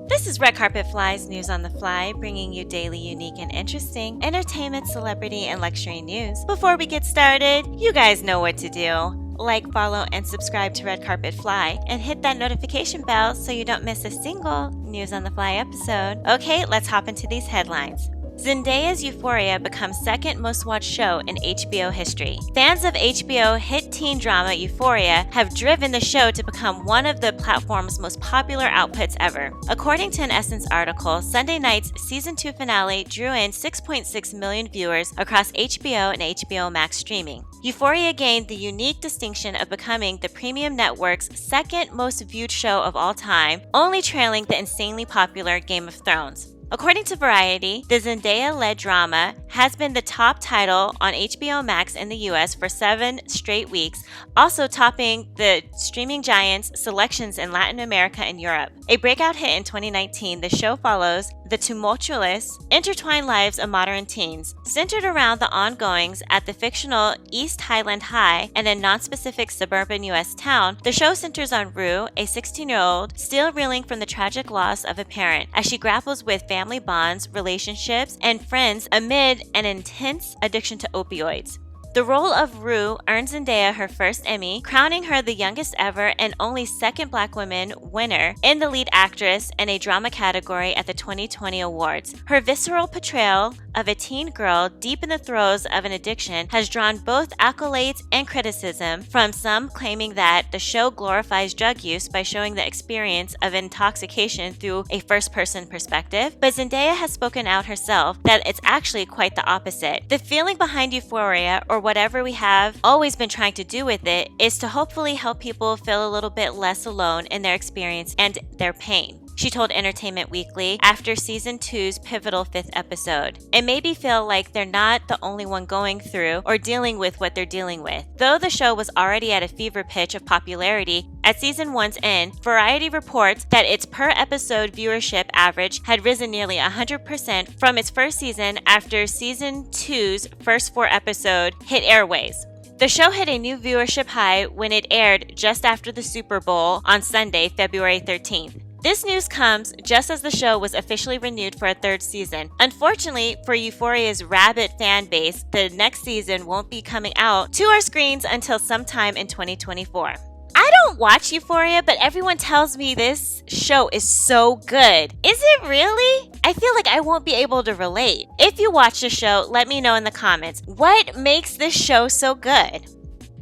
This is Red Carpet Fly's News on the Fly, bringing you daily, unique, and interesting entertainment, celebrity, and luxury news. Before we get started, you guys know what to do. Like, follow, and subscribe to Red Carpet Fly, and hit that notification bell so you don't miss a single News on the Fly episode. Okay, let's hop into these headlines. Zendaya's Euphoria becomes second most watched show in HBO history. Fans of HBO hit teen drama Euphoria have driven the show to become one of the platform's most popular outputs ever. According to an Essence article, Sunday night's season 2 finale drew in 6.6 million viewers across HBO and HBO Max streaming. Euphoria gained the unique distinction of becoming the premium network's second most viewed show of all time, only trailing the insanely popular Game of Thrones. According to Variety, the Zendaya-led drama has been the top title on HBO Max in the US for 7 straight weeks, also topping the streaming giant's selections in Latin America and Europe. A breakout hit in 2019, the show follows the tumultuous, intertwined lives of modern teens. Centered around the ongoings at the fictional East Highland High and a non-specific suburban US town, the show centers on Rue, a 16-year-old, still reeling from the tragic loss of a parent, as she grapples with family bonds, relationships, and friends amid an intense addiction to opioids. The role of Rue earned Zendaya her first Emmy, crowning her the youngest ever and only second Black woman winner in the lead actress in a drama category at the 2020 awards. Her visceral portrayal of a teen girl deep in the throes of an addiction has drawn both accolades and criticism, from some claiming that the show glorifies drug use by showing the experience of intoxication through a first-person perspective, but Zendaya has spoken out herself that it's actually quite the opposite. The feeling behind Euphoria, or whatever we have always been trying to do with it, is to hopefully help people feel a little bit less alone in their experience and their pain, she told Entertainment Weekly after season 2's pivotal 5th episode. It made me feel like they're not the only one going through or dealing with what they're dealing with. Though the show was already at a fever pitch of popularity at season 1's end, Variety reports that its per episode viewership average had risen nearly 100% from its first season after season 2's first 4 episodes hit airways. The show hit a new viewership high when it aired just after the Super Bowl on Sunday, February 13th. This news comes just as the show was officially renewed for a 3rd season. Unfortunately for Euphoria's rabid fan base, the next season won't be coming out to our screens until sometime in 2024. I don't watch Euphoria, but everyone tells me this show is so good. Is it really? I feel like I won't be able to relate. If you watch the show, let me know in the comments. What makes this show so good?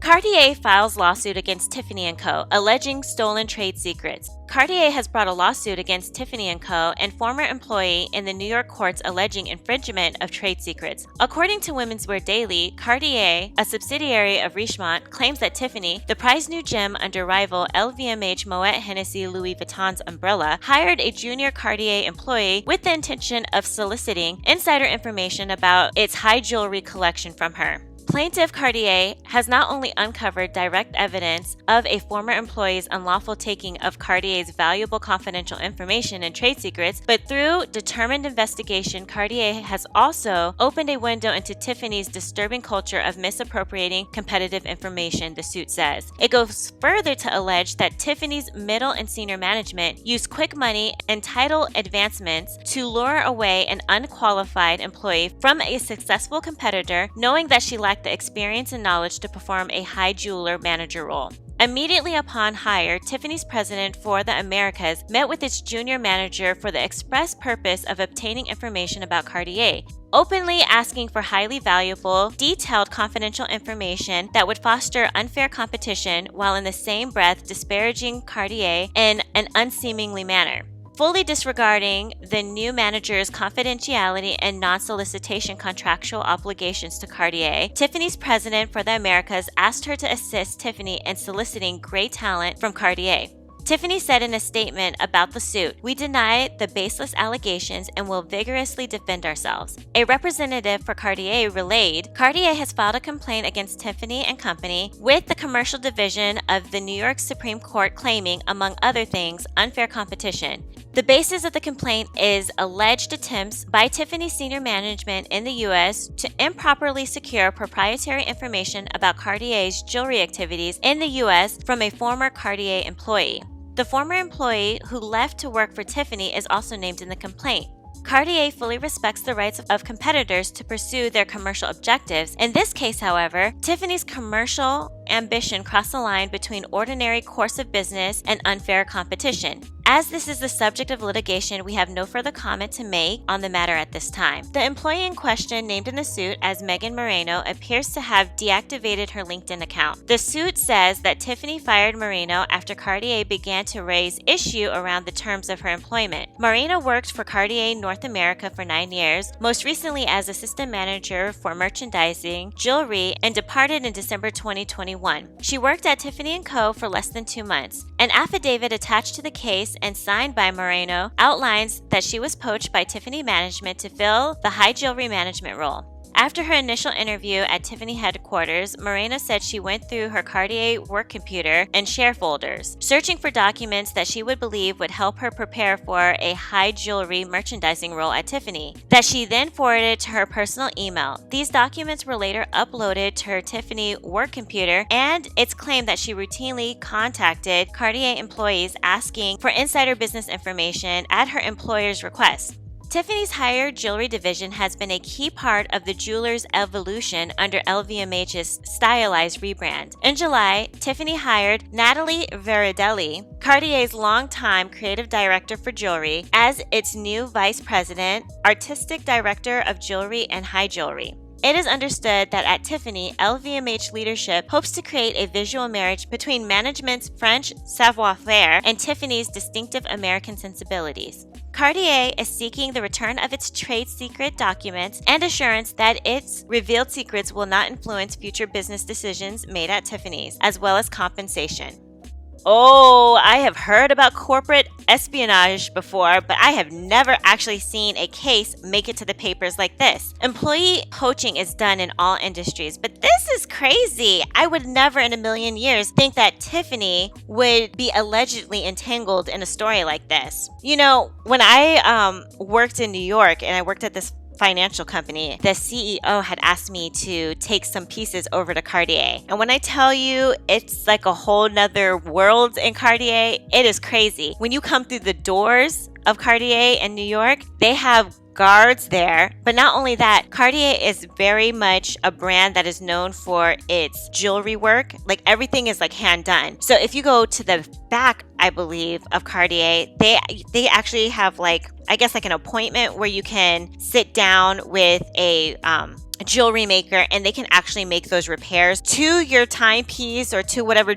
Cartier files lawsuit against Tiffany & Co., alleging stolen trade secrets. Cartier has brought a lawsuit against Tiffany & Co., and former employee in the New York courts alleging infringement of trade secrets. According to Women's Wear Daily, Cartier, a subsidiary of Richemont, claims that Tiffany, the prized new gem under rival LVMH Moet Hennessy Louis Vuitton's umbrella, hired a junior Cartier employee with the intention of soliciting insider information about its high jewelry collection from her. Plaintiff Cartier has not only uncovered direct evidence of a former employee's unlawful taking of Cartier's valuable confidential information and trade secrets, but through determined investigation, Cartier has also opened a window into Tiffany's disturbing culture of misappropriating competitive information, the suit says. It goes further to allege that Tiffany's middle and senior management used quick money and title advancements to lure away an unqualified employee from a successful competitor, knowing that she lacked the experience and knowledge to perform a high jeweler manager role. Immediately upon hire, Tiffany's president for the Americas met with its junior manager for the express purpose of obtaining information about Cartier, openly asking for highly valuable, detailed confidential information that would foster unfair competition, while in the same breath disparaging Cartier in an unseemly manner. Fully disregarding the new manager's confidentiality and non-solicitation contractual obligations to Cartier, Tiffany's president for the Americas asked her to assist Tiffany in soliciting great talent from Cartier. Tiffany said in a statement about the suit, "We deny the baseless allegations and will vigorously defend ourselves." A representative for Cartier relayed, Cartier has filed a complaint against Tiffany & Company with the commercial division of the New York Supreme Court, claiming, among other things, unfair competition. The basis of the complaint is alleged attempts by Tiffany's senior management in the U.S. to improperly secure proprietary information about Cartier's jewelry activities in the U.S. from a former Cartier employee. The former employee who left to work for Tiffany is also named in the complaint. Cartier fully respects the rights of competitors to pursue their commercial objectives. In this case, however, Tiffany's commercial ambition crossed the line between ordinary course of business and unfair competition. As this is the subject of litigation, we have no further comment to make on the matter at this time. The employee in question, named in the suit as Megan Moreno, appears to have deactivated her LinkedIn account. The suit says that Tiffany fired Moreno after Cartier began to raise issue around the terms of her employment. Moreno worked for Cartier North America for 9 years, most recently as assistant manager for merchandising, jewelry, and departed in December 2021. She worked at Tiffany & Co. for less than 2 months. An affidavit attached to the case and signed by Moreno outlines that she was poached by Tiffany management to fill the high jewelry management role. After her initial interview at Tiffany headquarters, Moreno said she went through her Cartier work computer and share folders, searching for documents that she would believe would help her prepare for a high jewelry merchandising role at Tiffany, that she then forwarded to her personal email. These documents were later uploaded to her Tiffany work computer, and it's claimed that she routinely contacted Cartier employees asking for insider business information at her employer's request. Tiffany's higher jewelry division has been a key part of the jeweler's evolution under LVMH's stylized rebrand. In July, Tiffany hired Natalie Veridelli, Cartier's longtime creative director for jewelry, as its new vice president, artistic director of jewelry and high jewelry. It is understood that at Tiffany, LVMH leadership hopes to create a visual marriage between management's French savoir-faire and Tiffany's distinctive American sensibilities. Cartier is seeking the return of its trade secret documents and assurance that its revealed secrets will not influence future business decisions made at Tiffany's, as well as compensation. Oh, I have heard about corporate espionage before, but I have never actually seen a case make it to the papers like this. Employee poaching is done in all industries, but this is crazy. I would never in a million years think that Tiffany would be allegedly entangled in a story like this. You know, when I worked in New York and I worked at this financial company, the CEO had asked me to take some pieces over to Cartier. And when I tell you it's like a whole nother world in Cartier, it is crazy. When you come through the doors of Cartier in New York, they have guards there. But not only that, Cartier is very much a brand that is known for its jewelry work. Like everything is like hand done. So if you go to the back, I believe, of Cartier, they actually have like, I guess like an appointment where you can sit down with a jewelry maker and they can actually make those repairs to your timepiece or to whatever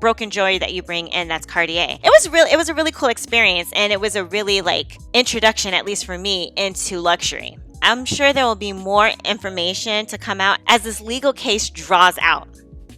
broken jewelry that you bring in that's Cartier. It was a really cool experience, and it was a really like introduction, at least for me, into luxury. I'm sure there will be more information to come out as this legal case draws out.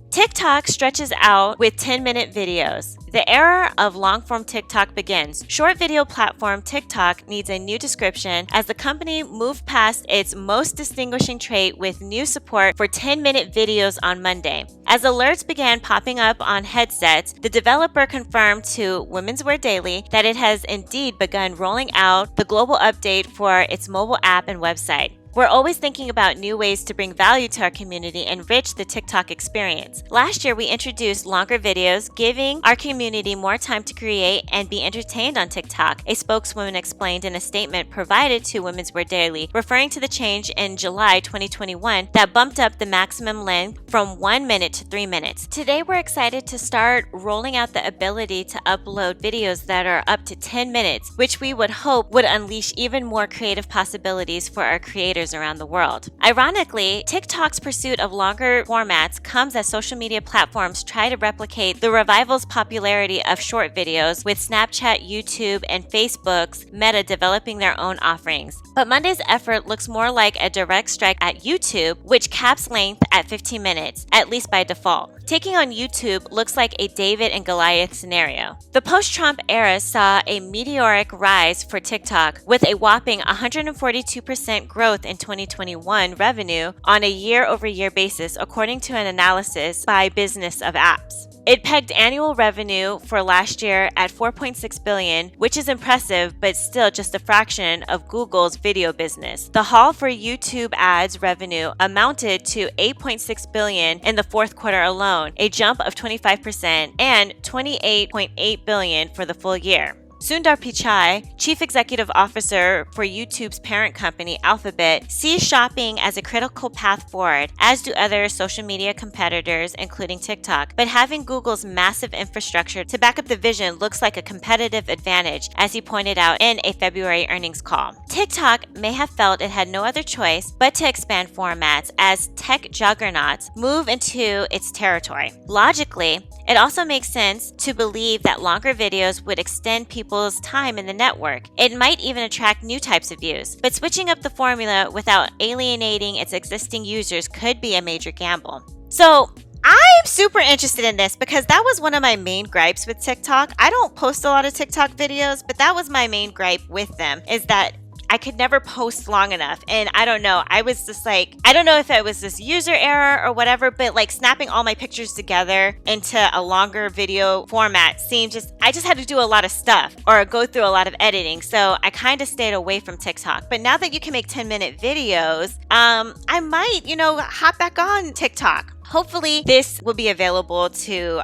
TikTok stretches out with 10-minute videos. The era of long-form TikTok begins. Short video platform TikTok needs a new description as the company moved past its most distinguishing trait with new support for 10-minute videos on Monday. As alerts began popping up on headsets, the developer confirmed to Women's Wear Daily that it has indeed begun rolling out the global update for its mobile app and website. We're always thinking about new ways to bring value to our community and enrich the TikTok experience. Last year, we introduced longer videos, giving our community more time to create and be entertained on TikTok, a spokeswoman explained in a statement provided to Women's Wear Daily, referring to the change in July 2021 that bumped up the maximum length from 1 minute to 3 minutes. Today, we're excited to start rolling out the ability to upload videos that are up to 10 minutes, which we would hope would unleash even more creative possibilities for our creators around the world. Ironically, TikTok's pursuit of longer formats comes as social media platforms try to replicate the revival's popularity of short videos, with Snapchat, YouTube, and Facebook's Meta developing their own offerings. But Monday's effort looks more like a direct strike at YouTube, which caps length at 15 minutes, at least by default. Taking on YouTube looks like a David and Goliath scenario. The post-Trump era saw a meteoric rise for TikTok, with a whopping 142% growth in 2021 revenue on a year-over-year basis, according to an analysis by Business of Apps. It pegged annual revenue for last year at $4.6 billion, which is impressive, but still just a fraction of Google's video business. The haul for YouTube ads revenue amounted to $8.6 billion in the fourth quarter alone, a jump of 25%, and $28.8 billion for the full year. Sundar Pichai, chief executive officer for YouTube's parent company Alphabet, sees shopping as a critical path forward, as do other social media competitors, including TikTok. But having Google's massive infrastructure to back up the vision looks like a competitive advantage, as he pointed out in a February earnings call. TikTok may have felt it had no other choice but to expand formats as tech juggernauts move into its territory. Logically, it also makes sense to believe that longer videos would extend people's time in the network. It might even attract new types of views. But switching up the formula without alienating its existing users could be a major gamble. So, I'm super interested in this because that was one of my main gripes with TikTok. I don't post a lot of TikTok videos, but that was my main gripe with them, is that I could never post long enough. And I don't know, I was just like, I don't know if it was this user error or whatever, but like snapping all my pictures together into a longer video format I just had to do a lot of stuff or go through a lot of editing. So I kind of stayed away from TikTok. But now that you can make 10-minute videos, I might, hop back on TikTok. Hopefully this will be available to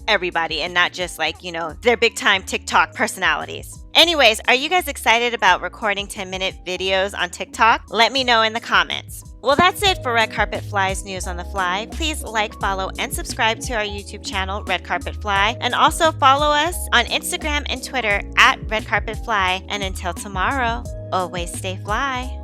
everybody and not just like, their big time TikTok personalities. Anyways, are you guys excited about recording 10-minute videos on TikTok? Let me know in the comments. Well, that's it for Red Carpet Fly's News on the Fly. Please like, follow, and subscribe to our YouTube channel, Red Carpet Fly. And also follow us on Instagram and Twitter at Red Carpet Fly. And until tomorrow, always stay fly.